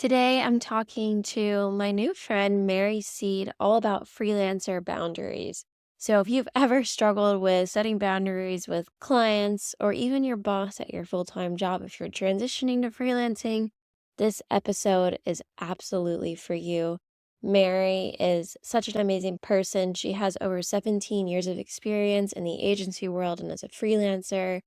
Today, I'm talking to my new friend, Mary Seid, all about freelancer boundaries. So, if you've ever struggled with setting boundaries with clients or even your boss at your full time job, if you're transitioning to freelancing, this episode is absolutely for you. Mary is such an amazing person. She has over 17 years of experience in the agency world and as a freelancer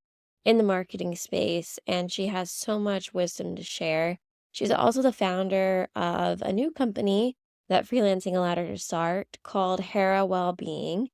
in the marketing space, and she has so much wisdom to share. She's also the founder of a new company that freelancing allowed her to start called Hera Wellbeing.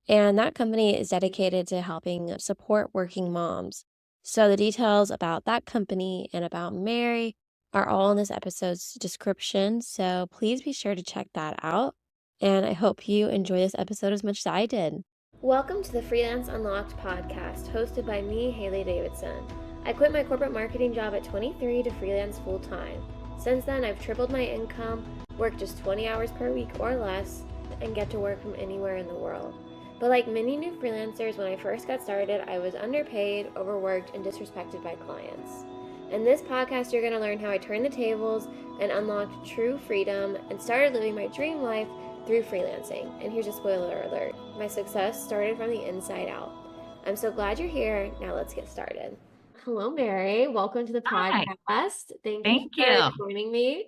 And that company is dedicated to helping support working moms. So the details about that company and about Mary are all in this episode's description. So please be sure to check that out. And I hope you enjoy this episode as much as I did. Welcome to the Freelance Unlocked Podcast, hosted by me, Haley Davidson. I quit my corporate marketing job at 23 to freelance full-time. Since then, I've tripled my income, work just 20 hours per week or less, and get to work from anywhere in the world. But like many new freelancers, when I first got started, I was underpaid, overworked, and disrespected by clients. In this podcast, you're going to learn how I turned the tables and unlocked true freedom and started living my dream life through freelancing. And here's a spoiler alert. My success started from the inside out. I'm so glad you're here. Now let's get started. Hello, Mary. Welcome to the Hi. podcast. Thank Thank you you. for joining me.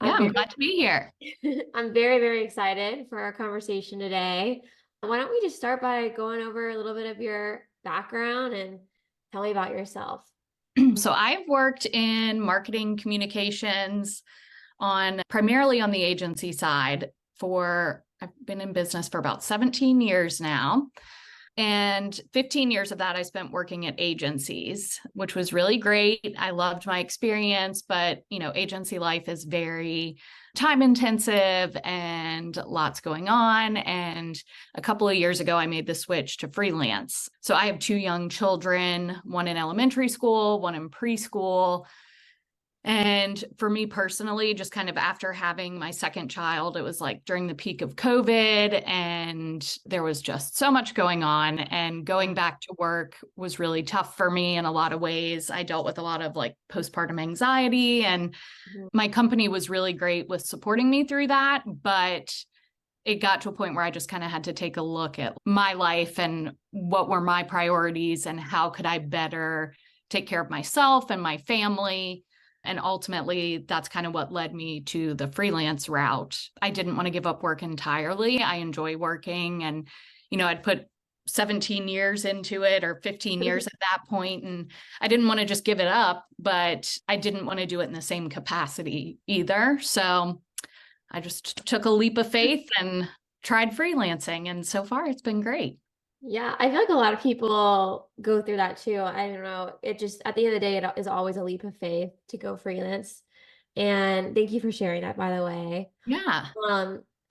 I'm glad to be here. I'm very, very excited for our conversation today. Why don't we just start by going over a little bit of your background and tell me about yourself? So I've worked in marketing communications primarily on the agency side I've been in business for about 17 years now. And 15 years of that I spent working at agencies, which was really great. I loved my experience, but agency life is very time intensive and lots going on. And a couple of years ago, I made the switch to freelance. So I have two young children, one in elementary school, one in preschool. And for me personally, just kind of after having my second child, it was like during the peak of COVID, and there was just so much going on, and going back to work was really tough for me in a lot of ways. I dealt with a lot of like postpartum anxiety, and my company was really great with supporting me through that. But it got to a point where I just kind of had to take a look at my life and what were my priorities and how could I better take care of myself and my family. And ultimately, that's kind of what led me to the freelance route. I didn't want to give up work entirely. I enjoy working, and, I'd put 17 years into it, or 15 years at that point, and I didn't want to just give it up, but I didn't want to do it in the same capacity either. So I just took a leap of faith and tried freelancing, and so far it's been great. Yeah, I feel like a lot of people go through that too. I don't know. It just, at the end of the day, it is always a leap of faith to go freelance. And thank you for sharing that, by the way. Yeah.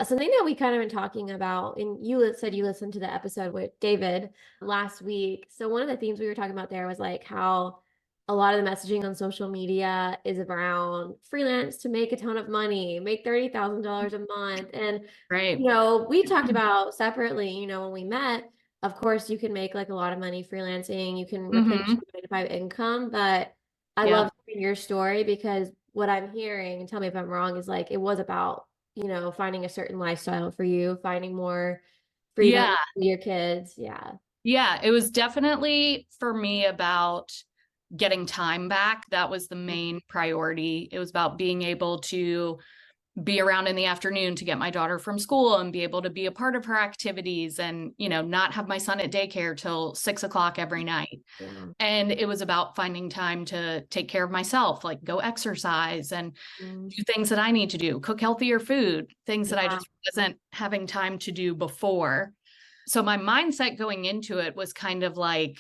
Something that we kind of been talking about, and you said you listened to the episode with David last week. So one of the themes we were talking about there was like how a lot of the messaging on social media is around freelance to make a ton of money, make $30,000 a month. And, Right. We talked about separately, when we met. Of course, you can make like a lot of money freelancing. You can replace your 9-to-5 income, but I love hearing your story, because what I'm hearing, and tell me if I'm wrong, is like it was about, finding a certain lifestyle for you, finding more freedom for your kids. Yeah. Yeah, it was definitely for me about getting time back. That was the main priority. It was about being able to be around in the afternoon to get my daughter from school and be able to be a part of her activities, and, not have my son at daycare till 6 o'clock every night. Yeah. And it was about finding time to take care of myself, like go exercise and do things that I need to do, cook healthier food, things that I just wasn't having time to do before. So my mindset going into it was kind of like,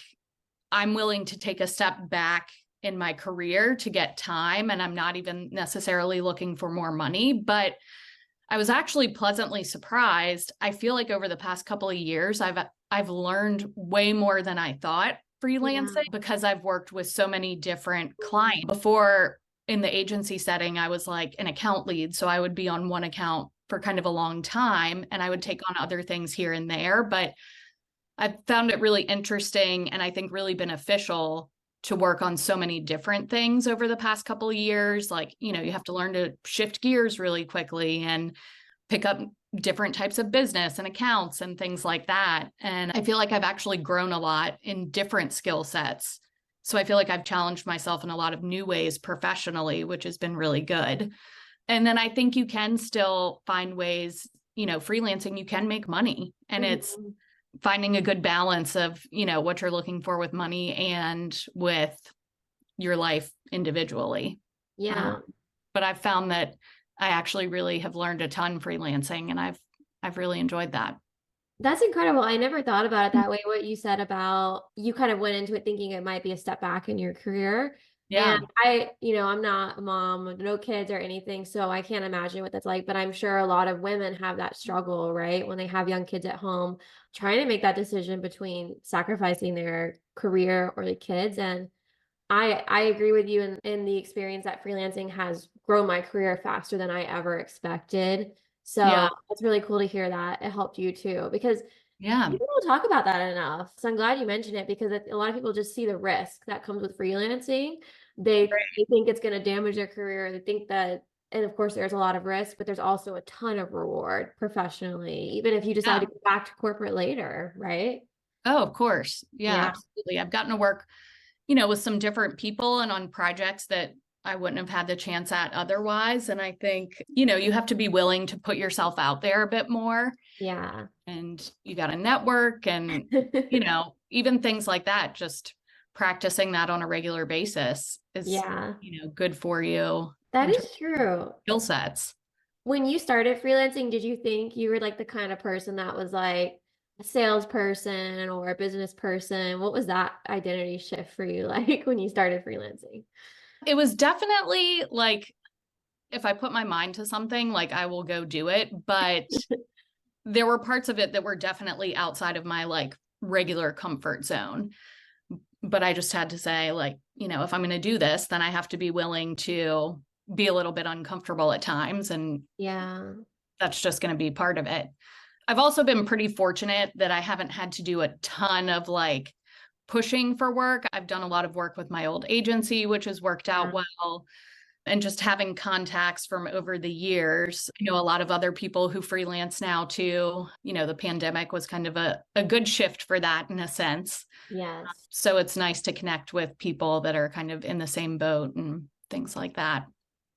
I'm willing to take a step back in my career to get time, and I'm not even necessarily looking for more money. But I was actually pleasantly surprised. I feel like over the past couple of years, I've learned way more than I thought freelancing, because I've worked with so many different clients. Before, in the agency setting, I was like an account lead, so I would be on one account for kind of a long time, and I would take on other things here and there. But I found it really interesting, and I think really beneficial to work on so many different things over the past couple of years. Like, you have to learn to shift gears really quickly and pick up different types of business and accounts and things like that. And I feel like I've actually grown a lot in different skill sets. So I feel like I've challenged myself in a lot of new ways professionally, which has been really good. And then I think you can still find ways, freelancing, you can make money, and it's finding a good balance of, what you're looking for with money and with your life individually. Yeah. But I've found that I actually really have learned a ton freelancing, and I've really enjoyed that. That's incredible. I never thought about it that way. What you said about you kind of went into it thinking it might be a step back in your career. Yeah. And I'm not a mom, no kids or anything, so I can't imagine what that's like. But I'm sure a lot of women have that struggle, right? When they have young kids at home, trying to make that decision between sacrificing their career or the kids. And I agree with you in the experience that freelancing has grown my career faster than I ever expected. Yeah. So it's really cool to hear that it helped you too, because Yeah. people don't talk about that enough. So I'm glad you mentioned it, because a lot of people just see the risk that comes with freelancing. They think it's going to damage their career. They think that, and of course there's a lot of risk, but there's also a ton of reward professionally, even if you decide to go back to corporate later, right? Oh, of course. Yeah, Yeah. absolutely. I've gotten to work, with some different people and on projects that I wouldn't have had the chance at otherwise. And I think, you have to be willing to put yourself out there a bit more. Yeah. And you got to network and, even things like that, just practicing that on a regular basis is, Yeah. good for you. That is true. Skill sets. When you started freelancing, did you think you were like the kind of person that was like a salesperson or a business person? What was that identity shift for you like when you started freelancing? It was definitely like, if I put my mind to something, like I will go do it. But there were parts of it that were definitely outside of my like regular comfort zone. But I just had to say, like, if I'm going to do this, then I have to be willing to be a little bit uncomfortable at times. And Yeah. that's just going to be part of it. I've also been pretty fortunate that I haven't had to do a ton of like pushing for work. I've done a lot of work with my old agency, which has worked out well. And just having contacts from over the years, a lot of other people who freelance now too. The pandemic was kind of a good shift for that in a sense. Yes. So it's nice to connect with people that are kind of in the same boat and things like that.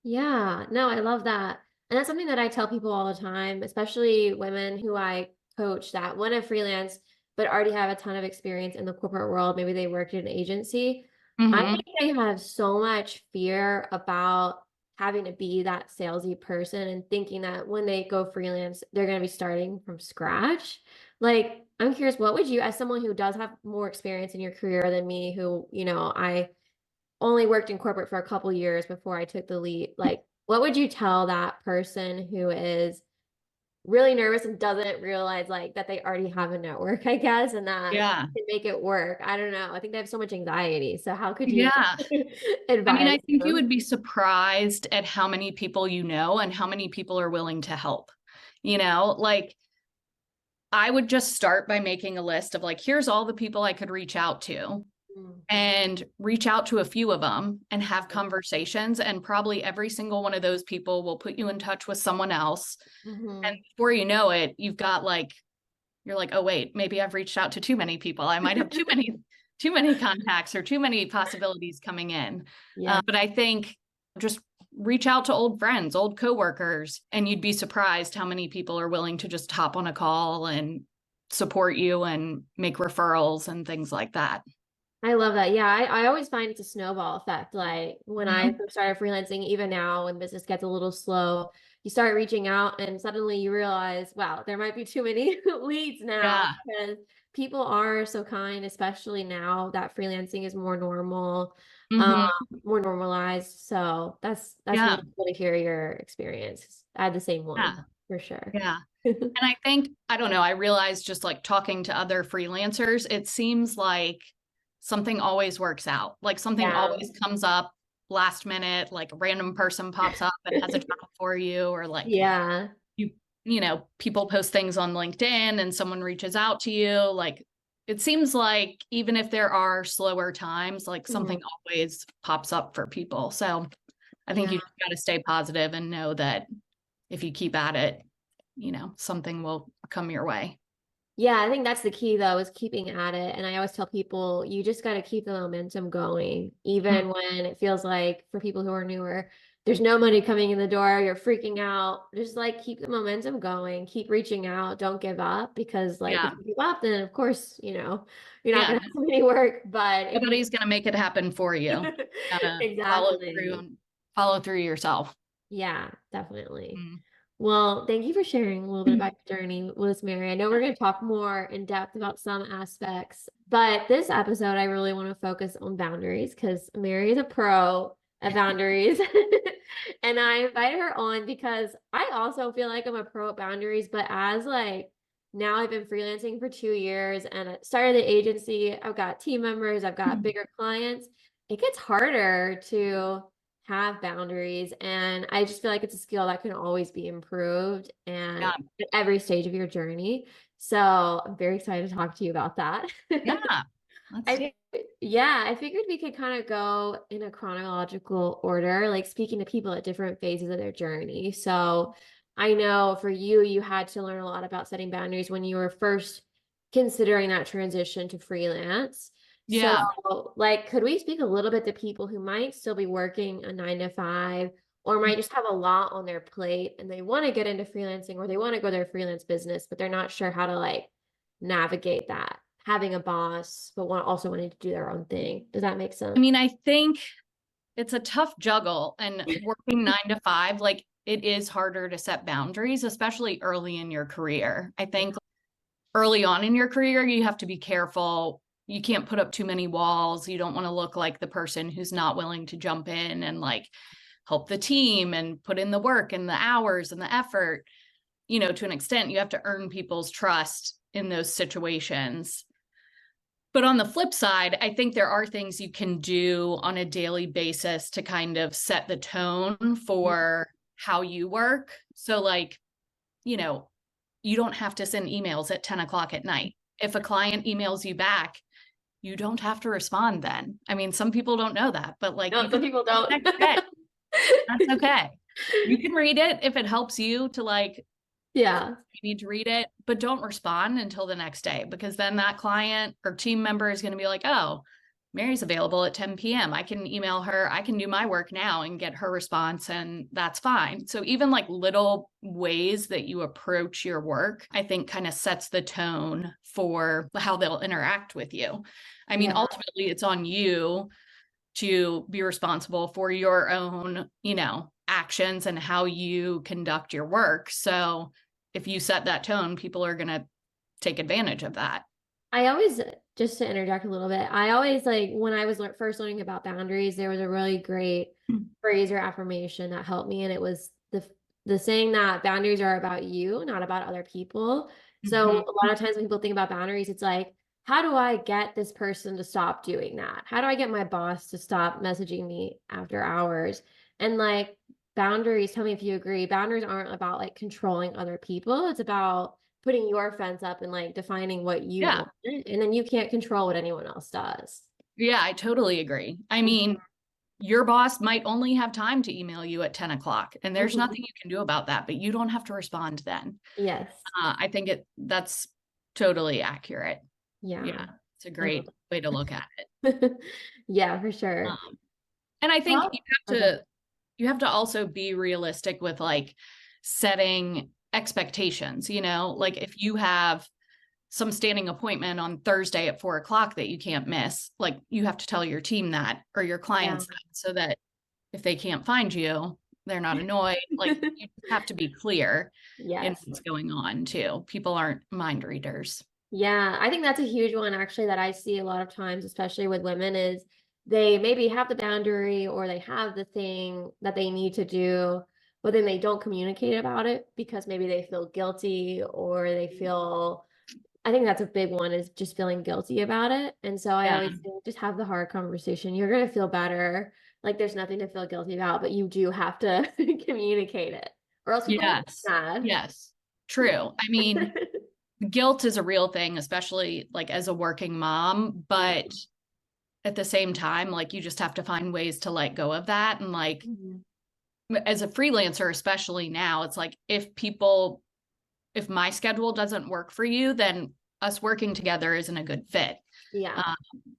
Yeah. No, I love that. And that's something that I tell people all the time, especially women who I coach that want to freelance, but already have a ton of experience in the corporate world. Maybe they worked in an agency. I Mm-hmm. think they have so much fear about having to be that salesy person and thinking that when they go freelance, they're going to be starting from scratch. Like, I'm curious, what would you, as someone who does have more experience in your career than me, who, I only worked in corporate for a couple years before I took the leap, like, what would you tell that person who is really nervous and doesn't realize like that they already have a network, I guess, and that Yeah. can make it work? I don't know. I think they have so much anxiety. So how could you Yeah. advise I think you them? would be surprised at how many people you know and how many people are willing to help. Like I would just start by making a list of like, here's all the people I could reach out to. And reach out to a few of them and have conversations. And probably every single one of those people will put you in touch with someone else. And before you know it, you've got like, you're like, oh, wait, maybe I've reached out to too many people. I might have too many contacts or too many possibilities coming in. Yeah. But I think just reach out to old friends, old coworkers, and you'd be surprised how many people are willing to just hop on a call and support you and make referrals and things like that. I love that. Yeah, I always find it's a snowball effect. Like when I Mhm. first started freelancing, even now when business gets a little slow, you start reaching out and suddenly you realize, wow, there might be too many leads now, Yeah. because people are so kind, especially now that freelancing is more normal, um, Mhm. more normalized. So that's Yeah. really cool to hear your experience. I had the same Yeah. one for sure. Yeah. And I think, I don't know, I realized just like talking to other freelancers, it seems like something always works out. Like something Yeah. always comes up last minute, like a random person pops up and has a job for you, or like Yeah. you, people post things on LinkedIn and someone reaches out to you. Like it seems like even if there are slower times, like something Mhm. always pops up for people. So I think Yeah. you got to stay positive and know that if you keep at it, something will come your way. Yeah, I think that's the key though, is keeping at it. And I always tell people, you just got to keep the momentum going, Mm, even when it feels like for people who are newer, there's no money coming in the door, you're freaking out. Just like keep the momentum going, keep reaching out, don't give up because like if yeah. you give up, then of course, you're not Yeah. gonna have any work. But if you Nobody's going to make it happen for you. You gotta exactly. follow through yourself. Yeah, definitely. Mm. Well, thank you for sharing a little bit about your journey with Mary. I know we're going to talk more in depth about some aspects, but this episode, I really want to focus on boundaries because Mary is a pro at boundaries. And I invited her on because I also feel like I'm a pro at boundaries, but as like now I've been freelancing for 2 years and I started the agency, I've got team members, I've got bigger clients. It gets harder to have boundaries. And I just feel like it's a skill that can always be improved and Yeah. at every stage of your journey. So I'm very excited to talk to you about that. Yeah. Let's I yeah, I figured we could kind of go in a chronological order, like speaking to people at different phases of their journey. So I know for you, you had to learn a lot about setting boundaries when you were first considering that transition to freelance. So, Yeah. like, could we speak a little bit to people who might still be working a 9 to 5 or might just have a lot on their plate and they want to get into freelancing or they want to go their freelance business, but they're not sure how to like navigate that? Having a boss, but also wanting to do their own thing. Does that make I sense? mean, I think it's a tough juggle and working 9 to 5, like it is harder to set boundaries, especially early in your career. I Yeah. think early on in your career, you have to be careful. You can't put up too many walls. You don't want to look like the person who's not willing to jump in and like help the team and put in the work and the hours and the effort. To an extent, you have to earn people's trust in those situations. But on the flip side, I think there are things you can do on a daily basis to kind of set the tone for how you work. So, like, you know, you don't have to send emails at 10 o'clock at night. If a client emails you back, you don't have to respond then. I mean, some people don't know that, but like No, you can some people respond the don't. next day. That's okay. You can read it if it helps you to like, Yeah. you need to read it, but don't respond until the next day because then that client or team member is going to be like, oh, Mary's available at 10 p.m. I can email her. I can do my work now and get her response, and that's fine. So, even like little ways that you approach your work, I think kind of sets the tone for how they'll interact with you. I mean, Yeah. ultimately, it's on you to be responsible for your own, actions and how you conduct your work. So, if you set that tone, people are going to take advantage of that. I always, just to interject a little bit, I always like when I was first learning about boundaries, there was a really great phrase or affirmation that helped me, and it was the saying that boundaries are about you, not about other people. So Mhm. a lot of times when people think about boundaries, it's like, how do I get this person to stop doing that? How do I get my boss to stop messaging me after hours? And like boundaries, tell me if you agree, boundaries aren't about like controlling other people. It's about putting your fence up and like defining what you Yeah. want. And then you can't control what anyone else does. Yeah, I totally agree. I Mhm. mean, your boss might only have time to email you at 10 o'clock, and there's Mhm. nothing you can do about that, but you don't have to respond then. Yes. I think that's totally accurate. Yeah, Yeah. it's a I love great way to look at it. it. Yeah, for sure. And I think Well, okay. you have to also be realistic with like setting expectations, like if you have some standing appointment on Thursday at 4 o'clock that you can't miss, like you have to tell your team that or your Yeah. clients that so that if they can't find you, they're not annoyed. Like you have to be clear in Yes. what's going on too. People aren't mind readers. Yeah, I think that's a huge one actually that I see a lot of times, especially with women, is they maybe have the boundary or they have the thing that they need to do, but then they don't communicate about it because maybe they feel guilty or they feel, I think that's a big one is just feeling guilty about it. And so I Yeah. always think just have the hard conversation. You're going to feel better. Like there's nothing to feel guilty about, but you do have to communicate it or else people will get Yes. mad. Yes. True. I mean, guilt is a real thing, especially like as a working mom, but at the same time, like you just have to find ways to let go of that. And like Mhm. as a freelancer, especially now, it's like if my schedule doesn't work for you, then us working together isn't a good fit. Yeah. Um,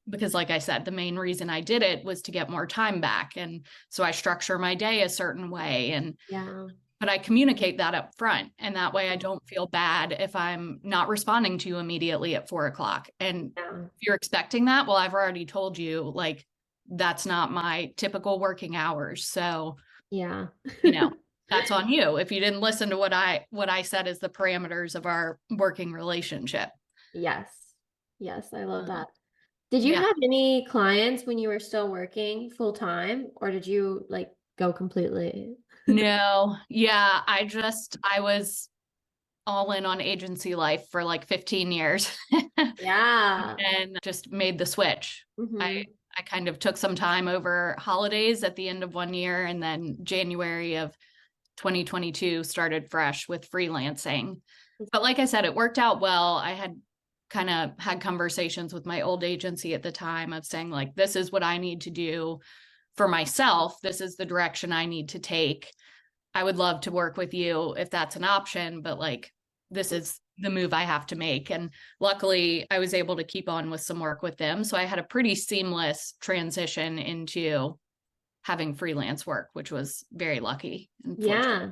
because like I said, the main reason I did it was to get more time back. And so I structure my day a certain way. Yeah. But I communicate that up front. And that way I don't feel bad if I'm not responding to you immediately at 4 o'clock. And Yeah. if you're expecting that, well, I've already told you, like, that's not my typical working hours. So, Yeah. you know, that's on you if you didn't listen to what I said as the parameters of our working relationship. Yes. Yes, I love Um, that. Did you yeah. have any clients when you were still working full time, or did you like go completely? No. Yeah. I was all in on agency life for like 15 years Yeah. and just made the switch. I Hmm. I kind of took some time over holidays at the end of one year, and then January of 2022 started fresh with freelancing. But like I said, it worked out well. I had kind of had conversations with my old agency at the time of saying, like, this is what I need to do for myself. This is the direction I need to take. I would love to work with you if that's an option, but like, this is the move I have to make. And luckily, I was able to keep on with some work with them. So I had a pretty seamless transition into having freelance work, which was very lucky and fortunate. Yeah.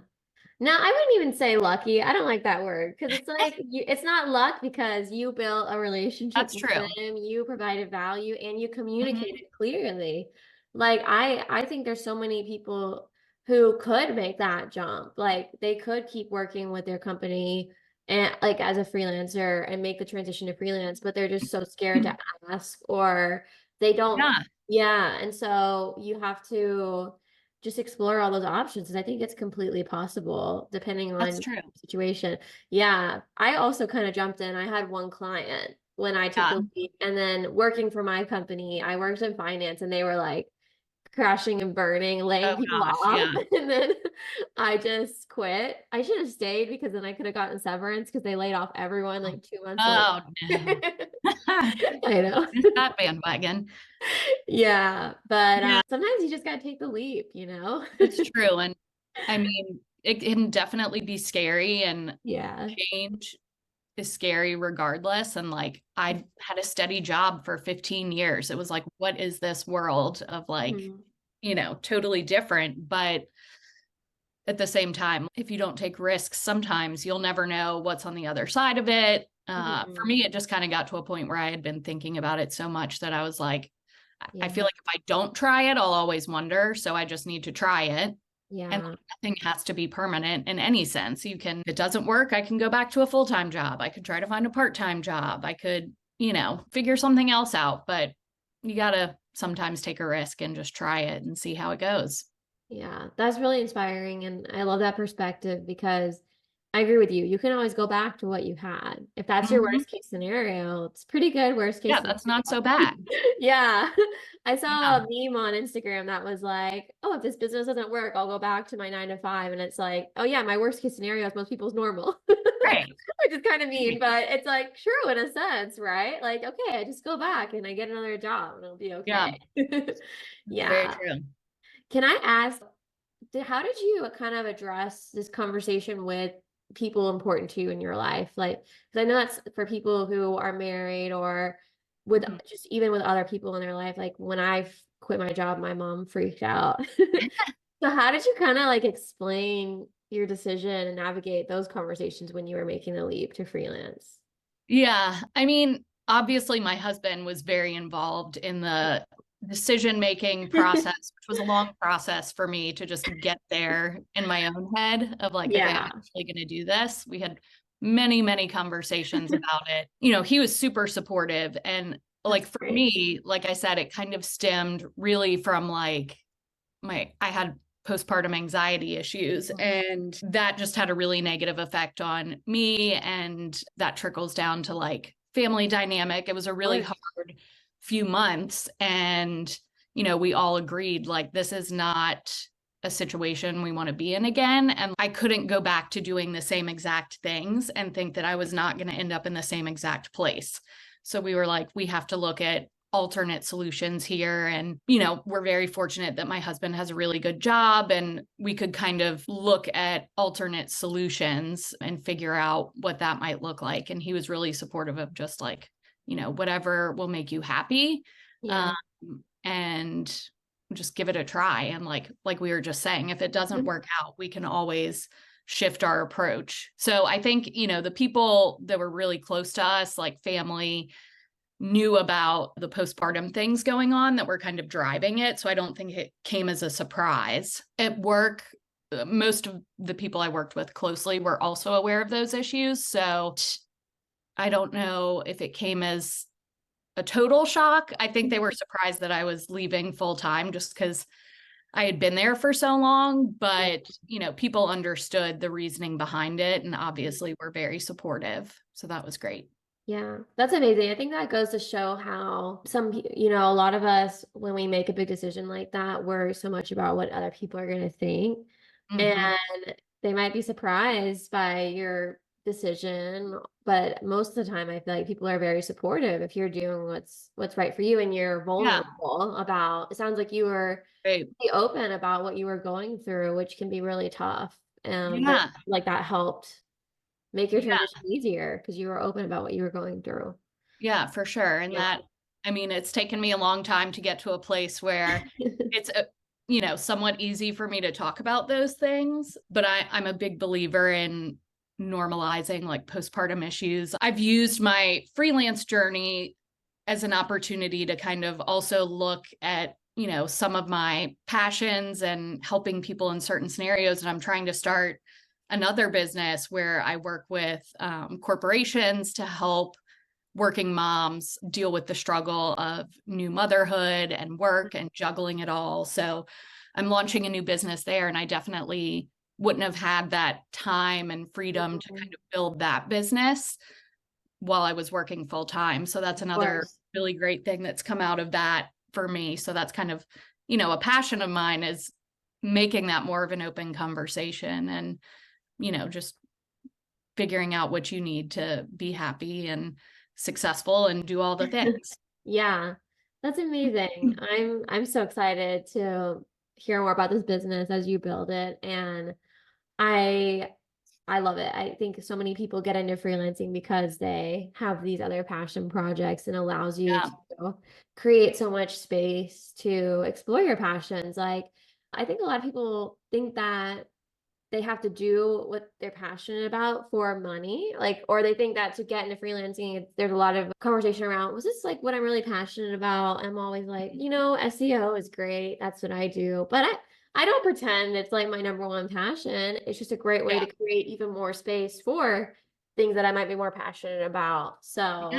No, I wouldn't even say lucky. I don't like that word because it's like it's not luck because you built a relationship That's with true. them, you provided value, and you Mhm. communicated clearly. Like I think there's so many people who could make that jump. Like they could keep working with their company and like as a freelancer and make the transition to freelance, but they're just so scared to ask or they don't. Yeah, Yeah, and so you have to just explore all those options. And I think it's completely possible depending that's on true. situation. Yeah. I also kind of jumped in. I had one client when I took Yeah. the leap and then working for my company, I worked in finance and they were like crashing and burning, laying Oh people gosh. off. Yeah. And then I just quit. I should have stayed because then I could have gotten severance because they laid off everyone like 2 months later. Oh no. I know. Missed that bandwagon. Yeah. But Yeah, sometimes you just got to take the leap, you know? that's true. And I mean, it can definitely be scary, and Yeah. change is scary regardless. And like, I had a steady job for 15 years. It was like, what is this world of like, Mhm. totally different. But at the same time, if you don't take risks, sometimes you'll never know what's on the other side of it. For Mhm. me, it just kind of got to a point where I had been thinking about it so much that I was like, I feel Yeah. like if I don't try it, I'll always wonder. So I just need to try it. And Yeah. nothing has to be permanent in any sense. If it doesn't work, I can go back to a full-time job. I could try to find a part-time job. I could, figure something else out, but you got to sometimes take a risk and just try it and see how it goes. Yeah. That's really inspiring. And I love that perspective because I agree with you. You can always go back to what you had. If that's your Mhm. worst case scenario, it's pretty good worst case Yeah, scenario. that's not so bad. Yeah. I saw Yeah. a meme on Instagram that was like, oh, if this business doesn't work, I'll go back to my 9 to 5. And it's like, oh, yeah, my worst case scenario is most people's normal, Right. which is kind of mean, Right. but it's like, true in a sense, right? Like, okay, I just go back and I get another job and it'll be Yeah, okay. very Yeah. true. Can I ask, how did you kind of address this conversation with people important to you in your life? Like, because I know that's for people who are married or with Mhm. just even with other people in their life. Like when I quit my job, my mom freaked out. So how did you kind of like explain your decision and navigate those conversations when you were making the leap to freelance? Yeah. I mean, obviously, my husband was very involved in the decision-making process, which was a long process for me to just get there in my own head of like, okay, I'm Yeah, actually going to do this. We had many, many conversations about it. He was super supportive. And like that's for great. me, like I said, it kind of stemmed really from like I had postpartum anxiety issues, and that just had a really negative effect on me, and that trickles down to like family dynamic. It was a Of really course. hard few months, and we all agreed like this is not a situation we want to be in again. And I couldn't go back to doing the same exact things and think that I was not going to end up in the same exact place. So we were like, we have to look at alternate solutions here. And, we're very fortunate that my husband has a really good job and we could kind of look at alternate solutions and figure out what that might look like. And he was really supportive of just like, whatever will make you happy. Yeah. And just give it a try. And like we were just saying, if it doesn't work out, we can always shift our approach. So I think, the people that were really close to us, like family, knew about the postpartum things going on that were kind of driving it. So I don't think it came as a surprise. At work, most of the people I worked with closely were also aware of those issues. So I don't know if it came as a total shock. I think they were surprised that I was leaving full time just because I had been there for so long, but people understood the reasoning behind it and obviously were very supportive. So that was great. Yeah, that's amazing. I think that goes to show how a lot of us, when we make a big decision like that, worry so much about what other people are going to think. And they might be surprised by your decision, but most of the time I feel like people are very supportive if you're doing what's right for you and you're vulnerable about. It sounds like you were Right. pretty open about what you were going through, which can be really tough. But like that helped make your transition easier because you were open about what you were going through. Yeah, for sure. And it's taken me a long time to get to a place where it's somewhat easy for me to talk about those things, but I'm a big believer in normalizing like postpartum issues. I've used my freelance journey as an opportunity to kind of also look at, some of my passions and helping people in certain scenarios. And I'm trying to start another business where I work with corporations to help working moms deal with the struggle of new motherhood and work and juggling it all. So I'm launching a new business there, and I definitely wouldn't have had that time and freedom to kind of build that business while I was working full time. So that's another really great thing that's come out of that for me. So that's kind of, a passion of mine is making that more of an open conversation and, just figuring out what you need to be happy and successful and do all the things. Yeah, that's amazing. I'm so excited to hear more about this business as you build it. And I love it. I think so many people get into freelancing because they have these other passion projects and allows you to create so much space to explore your passions. Like, I think a lot of people think that they have to do what they're passionate about for money, or they think that to get into freelancing, there's a lot of conversation around, was this like what I'm really passionate about? I'm always like, SEO is great. That's what I do. But I don't pretend it's like my number one passion. It's just a great way to create even more space for things that I might be more passionate about. So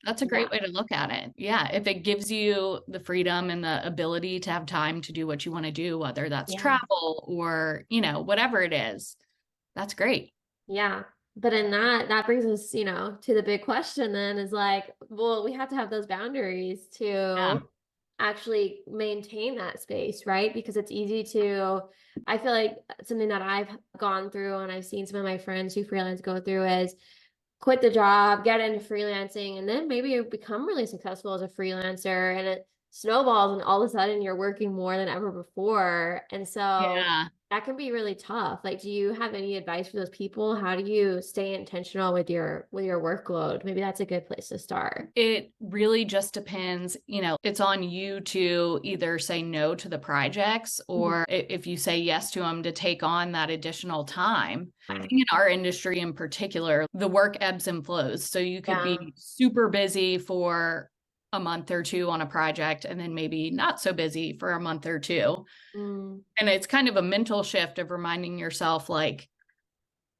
that's a great way to look at it. Yeah. If it gives you the freedom and the ability to have time to do what you want to do, whether that's travel or, whatever it is, that's great. Yeah. But in that brings us, to the big question then is like, well, we have to have those boundaries to actually maintain that space, right? Because it's easy to, I feel like something that I've gone through and I've seen some of my friends who freelance go through is quit the job, get into freelancing, and then maybe you become really successful as a freelancer and it snowballs and all of a sudden you're working more than ever before. And so that can be really tough. Like, do you have any advice for those people? How do you stay intentional with your workload? Maybe that's a good place to start. It really just depends. It's on you to either say no to the projects or if you say yes to them, to take on that additional time. I think in our industry in particular, the work ebbs and flows. So you could be super busy for a month or two on a project and then maybe not so busy for a month or two. And it's kind of a mental shift of reminding yourself like,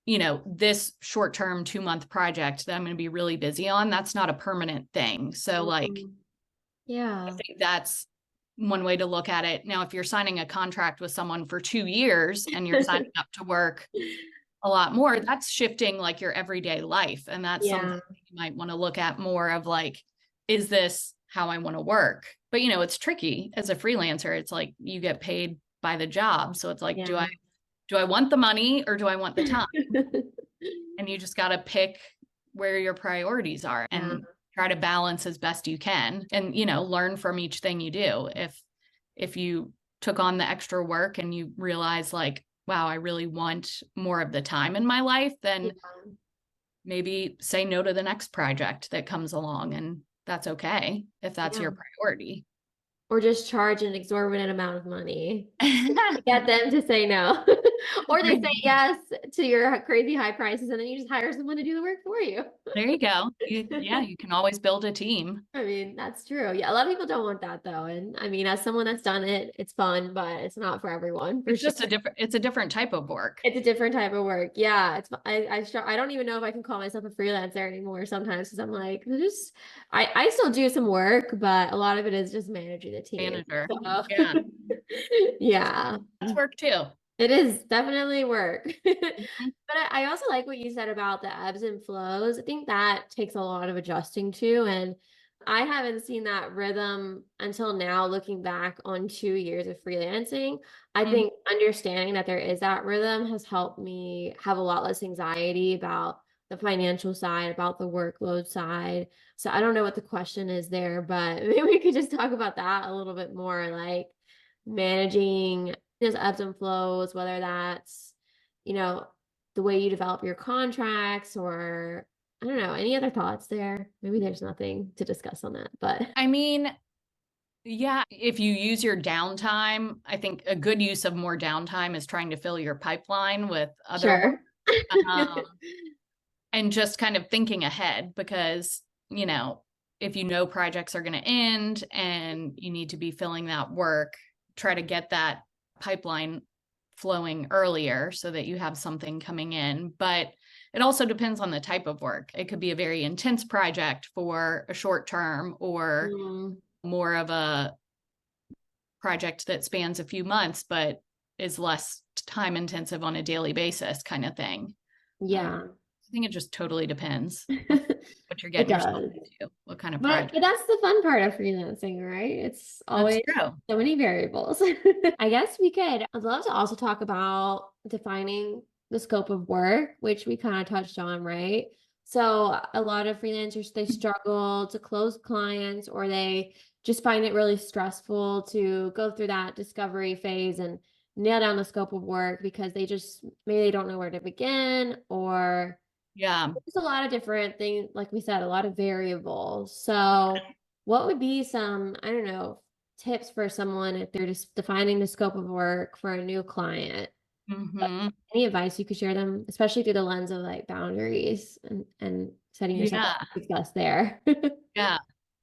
this short-term 2-month project that I'm going to be really busy on, that's not a permanent thing. So I think that's one way to look at it. Now, if you're signing a contract with someone for 2 years and you're signing up to work a lot more, that's shifting like your everyday life. And that's something you might want to look at more of like, is this how I want to work? But, it's tricky as a freelancer. It's like you get paid by the job. So it's like, do Yeah. I want the money or do I want the time? And you just got to pick where your priorities are Yeah. and try to balance as best you can and, learn from each thing you do. If you took on the extra work and you realize like, wow, I really want more of the time in my life, then Yeah. maybe say no to the next project that comes along, and that's okay if that's Yeah. your priority. Or just charge an exorbitant amount of money to get them to say no. Or they say yes to your crazy high prices and then you just hire someone to do the work for you. There you go. You can always build a team. I mean, that's true. Yeah, a lot of people don't want that though. And I mean, as someone that's done it, it's fun, but it's not for everyone, for It's sure. just it's a different type of work. It's a different type of work. Yeah, I don't even know if I can call myself a freelancer anymore sometimes because I'm like, I still do some work, but a lot of it is just managing the team. Manager. So Yeah. yeah. That's work too. It is definitely work. Mhm. But I also like what you said about the ebbs and flows. I think that takes a lot of adjusting to. And I haven't seen that rhythm until now, looking back on 2 years of freelancing. I Mhm. think understanding that there is that rhythm has helped me have a lot less anxiety about the financial side, about the workload side. So I don't know what the question is there, but maybe we could just talk about that a little bit more, like managing those ebbs and flows, whether that's, you know, the way you develop your contracts or I don't know, any other thoughts there? Maybe there's nothing to discuss on that, but I mean, yeah, if you use your downtime, I think a good use of more downtime is trying to fill your pipeline with other work. sure. Um, and just kind of thinking ahead because, if projects are going to end and you need to be filling that work, try to get that pipeline flowing earlier so that you have something coming in. But it also depends on the type of work. It could be a very intense project for a short term or Mm, more of a project that spans a few months, but is less time intensive on a daily basis kind of thing. yeah. I think it just totally depends what you're It getting yourself does. into, what kind of But project. but that's the fun part of freelancing, right? It's That's always true. so many variables. I guess I'd love to also talk about defining the scope of work, which we kind of touched on, right? So a lot of freelancers, they struggle to close clients or they just find it really stressful to go through that discovery phase and nail down the scope of work because maybe they don't know where to begin or Yeah. there's a lot of different things, like we said, a lot of variables. So, what would be some, I don't know, tips for someone if they're just defining the scope of work for a new client? Hmm. Any advice you could share them, especially through the lens of like boundaries and setting yourself up Yeah. for success there? Yeah.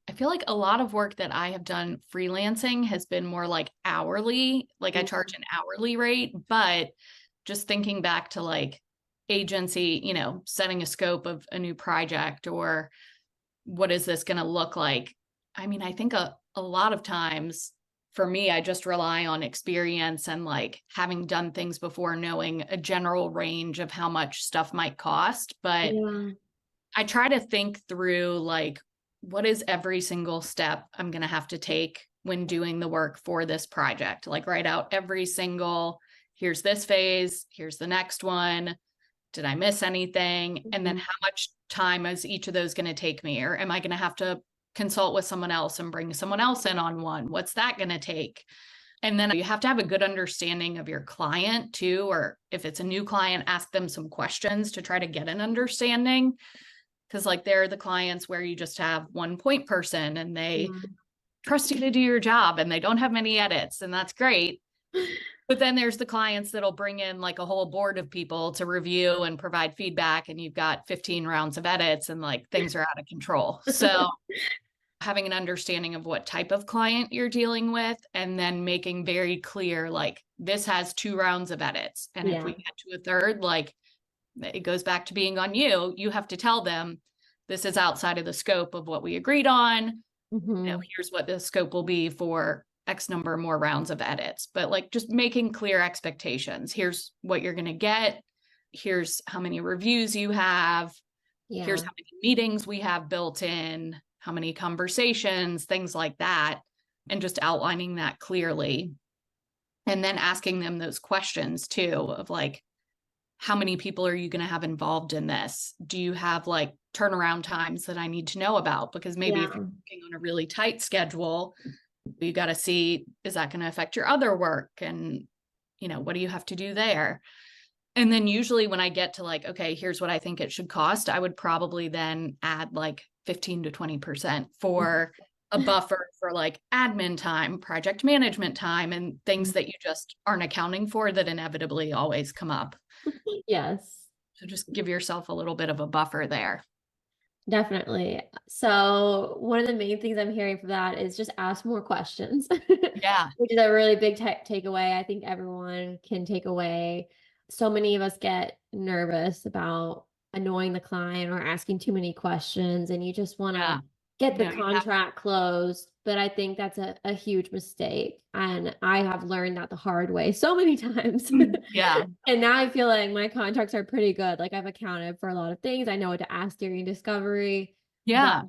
I feel like a lot of work that I have done freelancing has been more like hourly, like I charge an hourly rate, but just thinking back to like agency, setting a scope of a new project or what is this going to look like? I mean, I think a lot of times for me, I just rely on experience and like having done things before, knowing a general range of how much stuff might cost. But Yeah. I try to think through like, what is every single step I'm going to have to take when doing the work for this project? Like, write out every single, here's this phase, here's the next one. Did I miss anything? And then Mhm. how much time is each of those going to take me? Or am I going to have to consult with someone else and bring someone else in on one? What's that going to take? And then you have to have a good understanding of your client too. Or if it's a new client, ask them some questions to try to get an understanding. Because like they're the clients where you just have one point person and they Yeah. trust you to do your job and they don't have many edits. And that's great. But then there's the clients that'll bring in like a whole board of people to review and provide feedback, and you've got 15 rounds of edits and like things are out of control. So having an understanding of what type of client you're dealing with and then making very clear, like this has 2 rounds of edits. And if we Yeah. get to a third, like it goes back to being on you. You have to tell them this is outside of the scope of what we agreed on. Hmm. Here's what the scope will be for X number more rounds of edits, but like just making clear expectations. Here's what you're going to get. Here's how many reviews you have. Here's Yeah. how many meetings we have built in, how many conversations, things like that. And just outlining that clearly. And then asking them those questions too of like, how many people are you going to have involved in this? Do you have like turnaround times that I need to know about? Because maybe if Yeah. you're working on a really tight schedule, you got to see, is that going to affect your other work? And, what do you have to do there? And then usually when I get to like, okay, here's what I think it should cost, I would probably then add like 15 to 20% for a buffer for like admin time, project management time, and things that you just aren't accounting for that inevitably always come up. Yes. So just give yourself a little bit of a buffer there. Definitely. So one of the main things I'm hearing from that is just ask more questions, Yeah. which is a really big takeaway. I think everyone can take away. So many of us get nervous about annoying the client or asking too many questions, and you just want to Yeah. get the No, you have, contract closed. But I think that's a huge mistake. And I have learned that the hard way so many times. yeah. And now I feel like my contracts are pretty good. Like I've accounted for a lot of things. I know what to ask during discovery, but Yeah.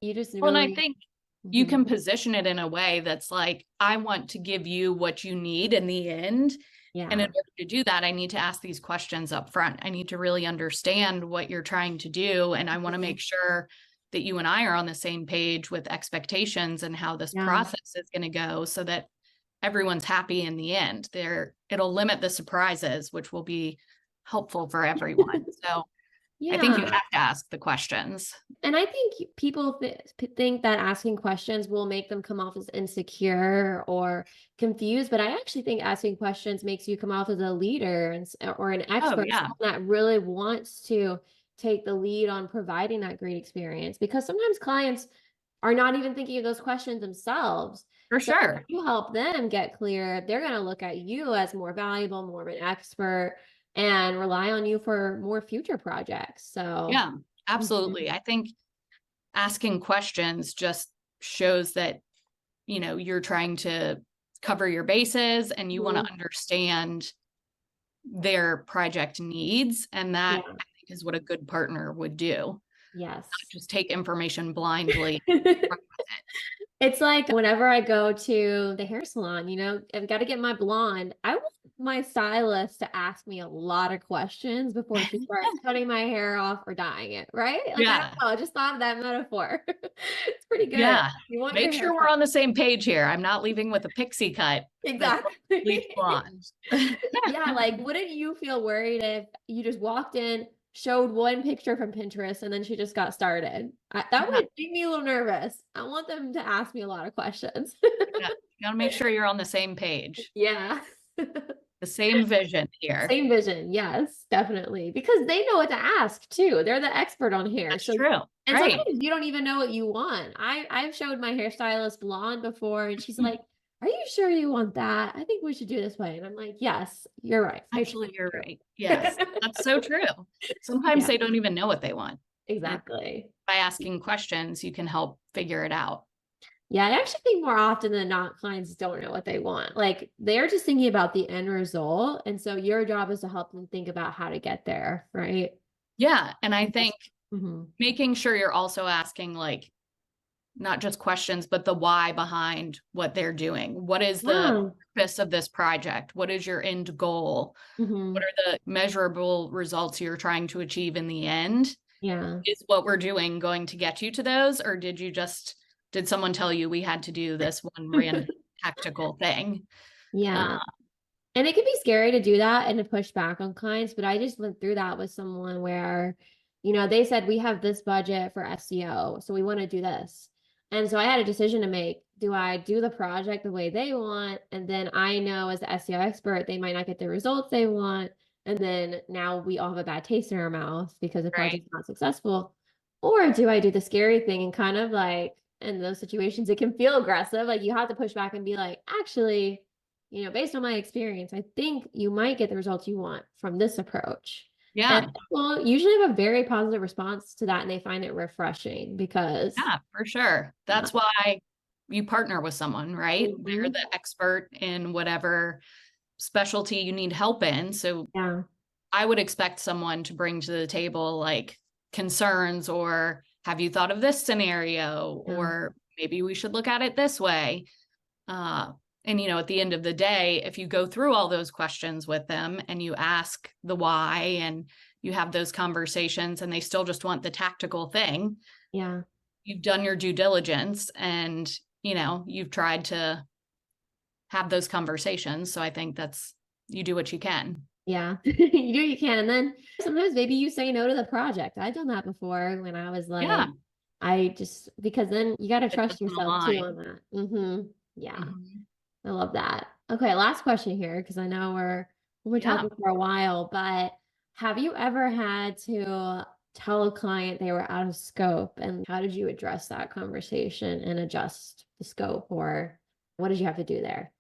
you just Well, and I really, think you Mhm. can position it in a way that's like, I want to give you what you need in the end. And in Yeah, order to do that, I need to ask these questions up front. I need to really understand what you're trying to do. And I want to make sure that you and I are on the same page with expectations and how this yeah, process is going to go so that everyone's happy in the end. It'll limit the surprises, which will be helpful for everyone. So I think you yeah. have to ask the questions. And I think people think that asking questions will make them come off as insecure or confused, but I actually think asking questions makes you come off as a leader or an Oh, expert, yeah, someone that really wants to take the lead on providing that great experience. Because sometimes clients are not even thinking of those questions themselves. for So if sure. you help them get clear, they're going to look at you as more valuable, more of an expert, and rely on you for more future projects. So, Yeah, mhm. absolutely. I think asking questions just shows that, you're trying to cover your bases and you want Mhm. to understand their project needs. And that Yeah. I think is what a good partner would do. Not Yes. just take information blindly. It's like whenever I go to the hair salon, I've got to get my blonde. I want my stylist to ask me a lot of questions before she starts cutting my hair off or dyeing it, right? Like, I don't Yeah. know. I just thought of that metaphor. It's pretty good. Yeah. You want your Make hair sure we're cut. on the same page here. I'm not leaving with a pixie cut that's bleach Exactly. blonde. Yeah, like, wouldn't you feel worried if you just walked in, showed one picture from Pinterest, and then she just got started? That Yeah. would make me a little nervous. I want them to ask me a lot of questions. Yeah. You gotta make sure you're on the same page, Yeah. the same vision here. Same vision. Yes, definitely. Because they know what to ask too. They're the expert on hair. That's So, true. and Right. sometimes you don't even know what you want. I've showed my hairstylist blonde before, and she's like, "Are you sure you want that? I think we should do this way." And I'm like, "Yes, you're right. I Actually, totally you're do." right. Yes, that's so true. Sometimes Yeah, they don't even know what they want. And exactly. by asking questions, you can help figure it out. Yeah, I actually think more often than not, clients don't know what they want. Like they're just thinking about the end result. And so your job is to help them think about how to get there, right? Yeah. And I Yes. think Mhm. making sure you're also asking, like, not just questions, but the why behind what they're doing. What is the Yeah. purpose of this project? What is your end goal? What Mhm. are the measurable results you're trying to achieve in the end? Yeah. Is what we're doing going to get you to those? Or did someone tell you we had to do this one random tactical thing? Yeah. Uh, And it can be scary to do that and to push back on clients, but I just went through that with someone where, they said we have this budget for SEO, so we want to do this. And so I had a decision to make. Do I do the project the way they want? And then I know as the SEO expert, they might not get the results they want. And then now we all have a bad taste in our mouth because the right. project's not successful. Or do I do the scary thing and kind of like in those situations, it can feel aggressive. Like you have to push back and be like, actually, based on my experience, I think you might get the results you want from this approach. And Yeah. people usually have a very positive response to that and they find it refreshing because Yeah, for sure. yeah. That's why you partner with someone, right? They're Mhm. the expert in whatever specialty you need help in. So Yeah. I would expect someone to bring to the table like concerns or have you thought of this scenario? Yeah. Or maybe we should look at it this way. Uh, And, at the end of the day, if you go through all those questions with them and you ask the why and you have those conversations and they still just want the tactical thing, Yeah. you've done your due diligence and, you've tried to have those conversations. So I think you do what you can. Yeah, you do what you can. And then sometimes maybe you say no to the project. I've done that before when I was Yeah. like, because then you got to It trust doesn't yourself too align. on that. Mm-hmm. Yeah, Mhm. I love that. Okay, last question here, because I know we've been Yeah. talking for a while, but have you ever had to tell a client they were out of scope, and how did you address that conversation and adjust the scope, or what did you have to do there?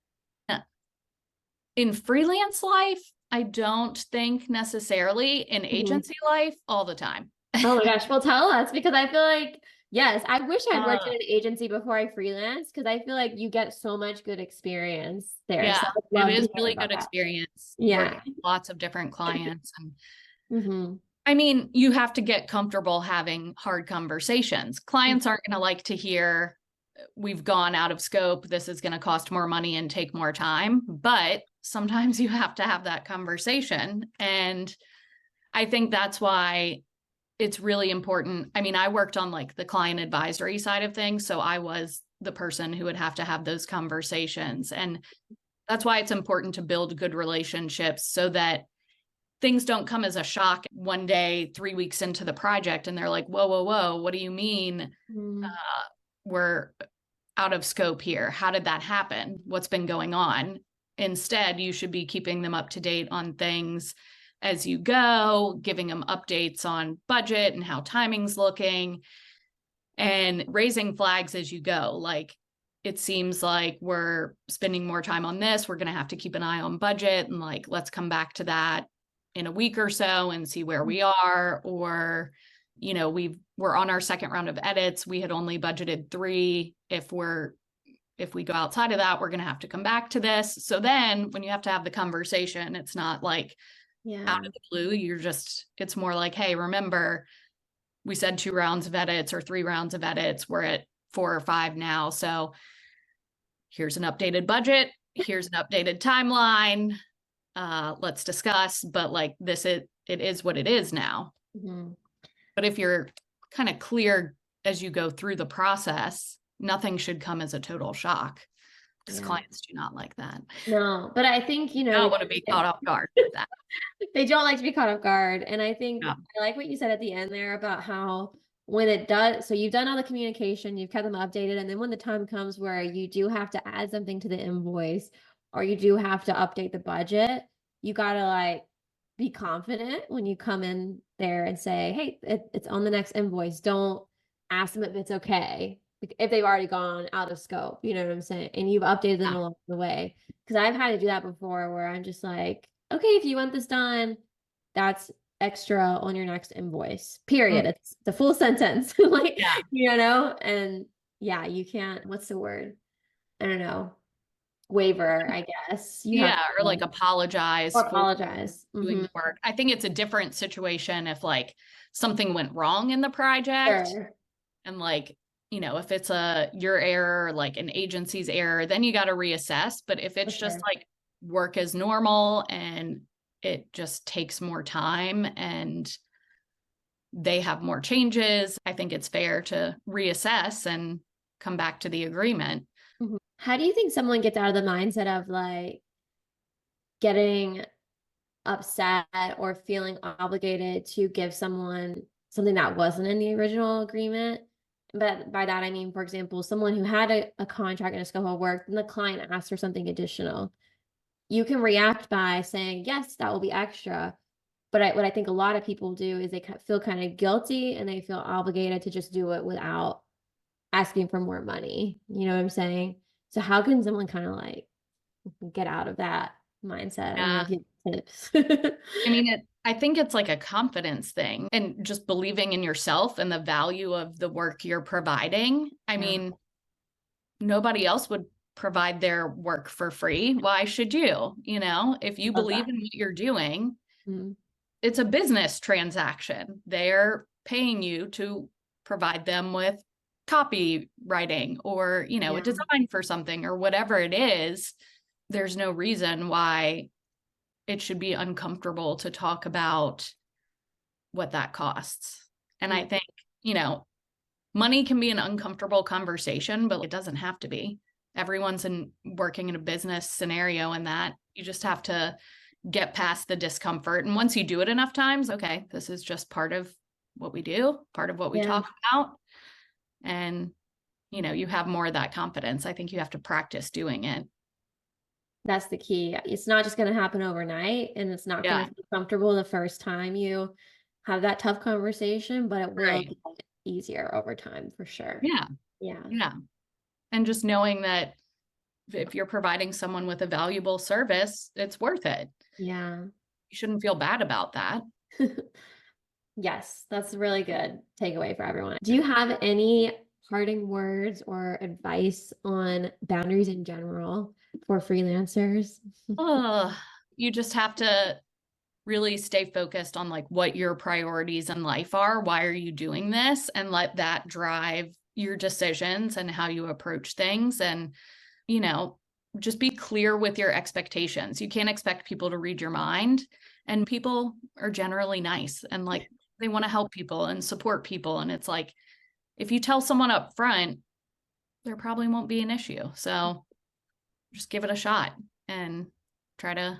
In freelance life, I don't think necessarily. In Mhm. agency life, all the time. Oh my gosh. Well, tell us, because I feel like, yes, I wish I'd worked in Uh, an agency before I freelanced, because I feel like you get so much good experience there. So yeah, I'd it love to is hear really about good that. experience working Yeah. with lots of different clients. And Hmm. I mean, you have to get comfortable having hard conversations. Clients aren't going to like to hear, we've gone out of scope, this is going to cost more money and take more time. But sometimes you have to have that conversation. And I think that's why it's really important. I mean, I worked on like the client advisory side of things. So I was the person who would have to have those conversations. And that's why it's important to build good relationships so that things don't come as a shock one day, 3 weeks into the project. And they're like, whoa, whoa, whoa, what do you mean Hmm. we're out of scope here? How did that happen? What's been going on? Instead, you should be keeping them up to date on things as you go, giving them updates on budget and how timing's looking, and raising flags as you go. Like, it seems like we're spending more time on this. We're going to have to keep an eye on budget, and like, let's come back to that in a week or so and see where we are. Or, we're on our second round of edits. We had only budgeted 3. If we go outside of that, we're going to have to come back to this. So then when you have to have the conversation, it's not like out Yeah. of the blue. It's more like, hey, remember, we said 2 rounds of edits or 3 rounds of edits. We're at 4 or 5 now. So here's an updated budget. Here's an updated timeline. Let's discuss. But like, it is what it is now. Hmm. But if you're kind of clear as you go through the process, nothing should come as a total shock, because Yeah. clients do not like that. No, but I think, I don't want to be caught off guard with that. they don't like to be caught off guard. And I think Yeah. I like what you said at the end there about how when it does, so you've done all the communication, you've kept them updated. And then when the time comes where you do have to add something to the invoice or you do have to update the budget, you got to like be confident when you come in there and say, hey, it's on the next invoice. Don't ask them if it's okay if they've already gone out of scope. You know what I'm saying? And you've updated them Yeah. along the way. Because I've had to do that before where I'm just like, okay, if you want this done, that's extra on your next invoice. Period. Mm. It's the full sentence. Like, Yeah. and yeah, you can't, what's the word? I don't know. Waiver, I guess. You have Yeah. Or to like apologize or for apologize. doing Hmm. the work. I think it's a different situation if like something went wrong in the project, Sure. and like, if it's your error, like an agency's error, then you got to reassess. But if For it's just sure. like work as normal and it just takes more time and they have more changes, I think it's fair to reassess and come back to the agreement. Mhm. How do you think someone gets out of the mindset of like getting upset or feeling obligated to give someone something that wasn't in the original agreement? But by that, I mean, for example, someone who had a contract and a scope of work, and the client asked for something additional. You can react by saying, yes, that will be extra. But what I think a lot of people do is they feel kind of guilty and they feel obligated to just do it without asking for more money. You know what I'm saying? So how can someone kind of like get out of that mindset? I don't know Yeah. if you have tips. I mean, I think it's like a confidence thing and just believing in yourself and the value of the work you're providing. I Yeah, mean, nobody else would provide their work for free. Why should you? If you love that. believe in what you're doing, Mhm. it's a business transaction. They're paying you to provide them with copywriting or, Yeah. a design for something or whatever it is, there's no reason why it should be uncomfortable to talk about what that costs. And I Yeah. think, money can be an uncomfortable conversation, but it doesn't have to be. Everyone's working in a business scenario, and that you just have to get past the discomfort. And once you do it enough times, okay, this is just part of what we do, part of what we Yeah. talk about. And, you have more of that confidence. I think you have to practice doing it. That's the key. It's not just going to happen overnight, and it's not going Yeah. to feel comfortable the first time you have that tough conversation, but it will Right. get easier over time for sure. Yeah. Yeah. Yeah. And just knowing that if you're providing someone with a valuable service, it's worth it. Yeah. You shouldn't feel bad about that. Yes, that's a really good takeaway for everyone. Do you have any parting words or advice on boundaries in general for freelancers? Oh, you just have to really stay focused on like what your priorities in life are. Why are you doing this? And let that drive your decisions and how you approach things. And, you know, just be clear with your expectations. You can't expect people to read your mind. And people are generally nice and like they want to help people and support people. And it's like, if you tell someone up front, there probably won't be an issue. So just give it a shot and try to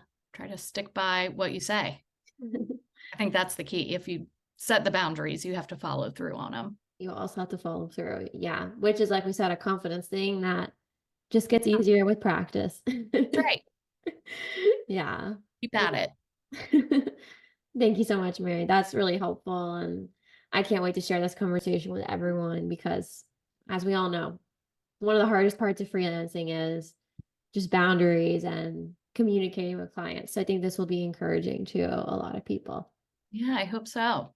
stick by what you say. I think that's the key. If you set the boundaries, you have to follow through on them. You also have to follow through. Yeah. Which is, like we said, a confidence thing that just gets easier with practice. That's right. Yeah. Keep at it. Thank you so much, Mary. That's really helpful. And I can't wait to share this conversation with everyone because, as we all know, one of the hardest parts of freelancing is just boundaries and communicating with clients. So I think this will be encouraging to a lot of people. Yeah, I hope so.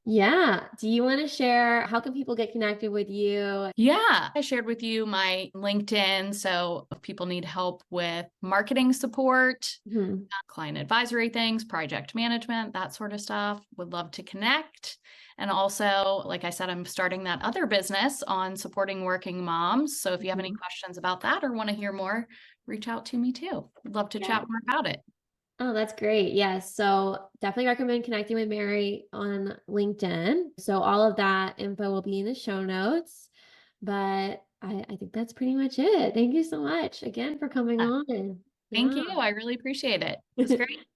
Yeah. Do you want to share how can people get connected with you? Yeah, I shared with you my LinkedIn. So if people need help with marketing support, Mhm. client advisory things, project management, that sort of stuff, would love to connect. And also, like I said, I'm starting that other business on supporting working moms. So if you have any Mhm. questions about that or want to hear more, reach out to me too. I'd love to Yeah. chat more about it. Oh, that's great. Yes. So definitely recommend connecting with Mary on LinkedIn. So all of that info will be in the show notes. But I think that's pretty much it. Thank you so much again for coming on. Thank Yeah. you. I really appreciate it. It was great.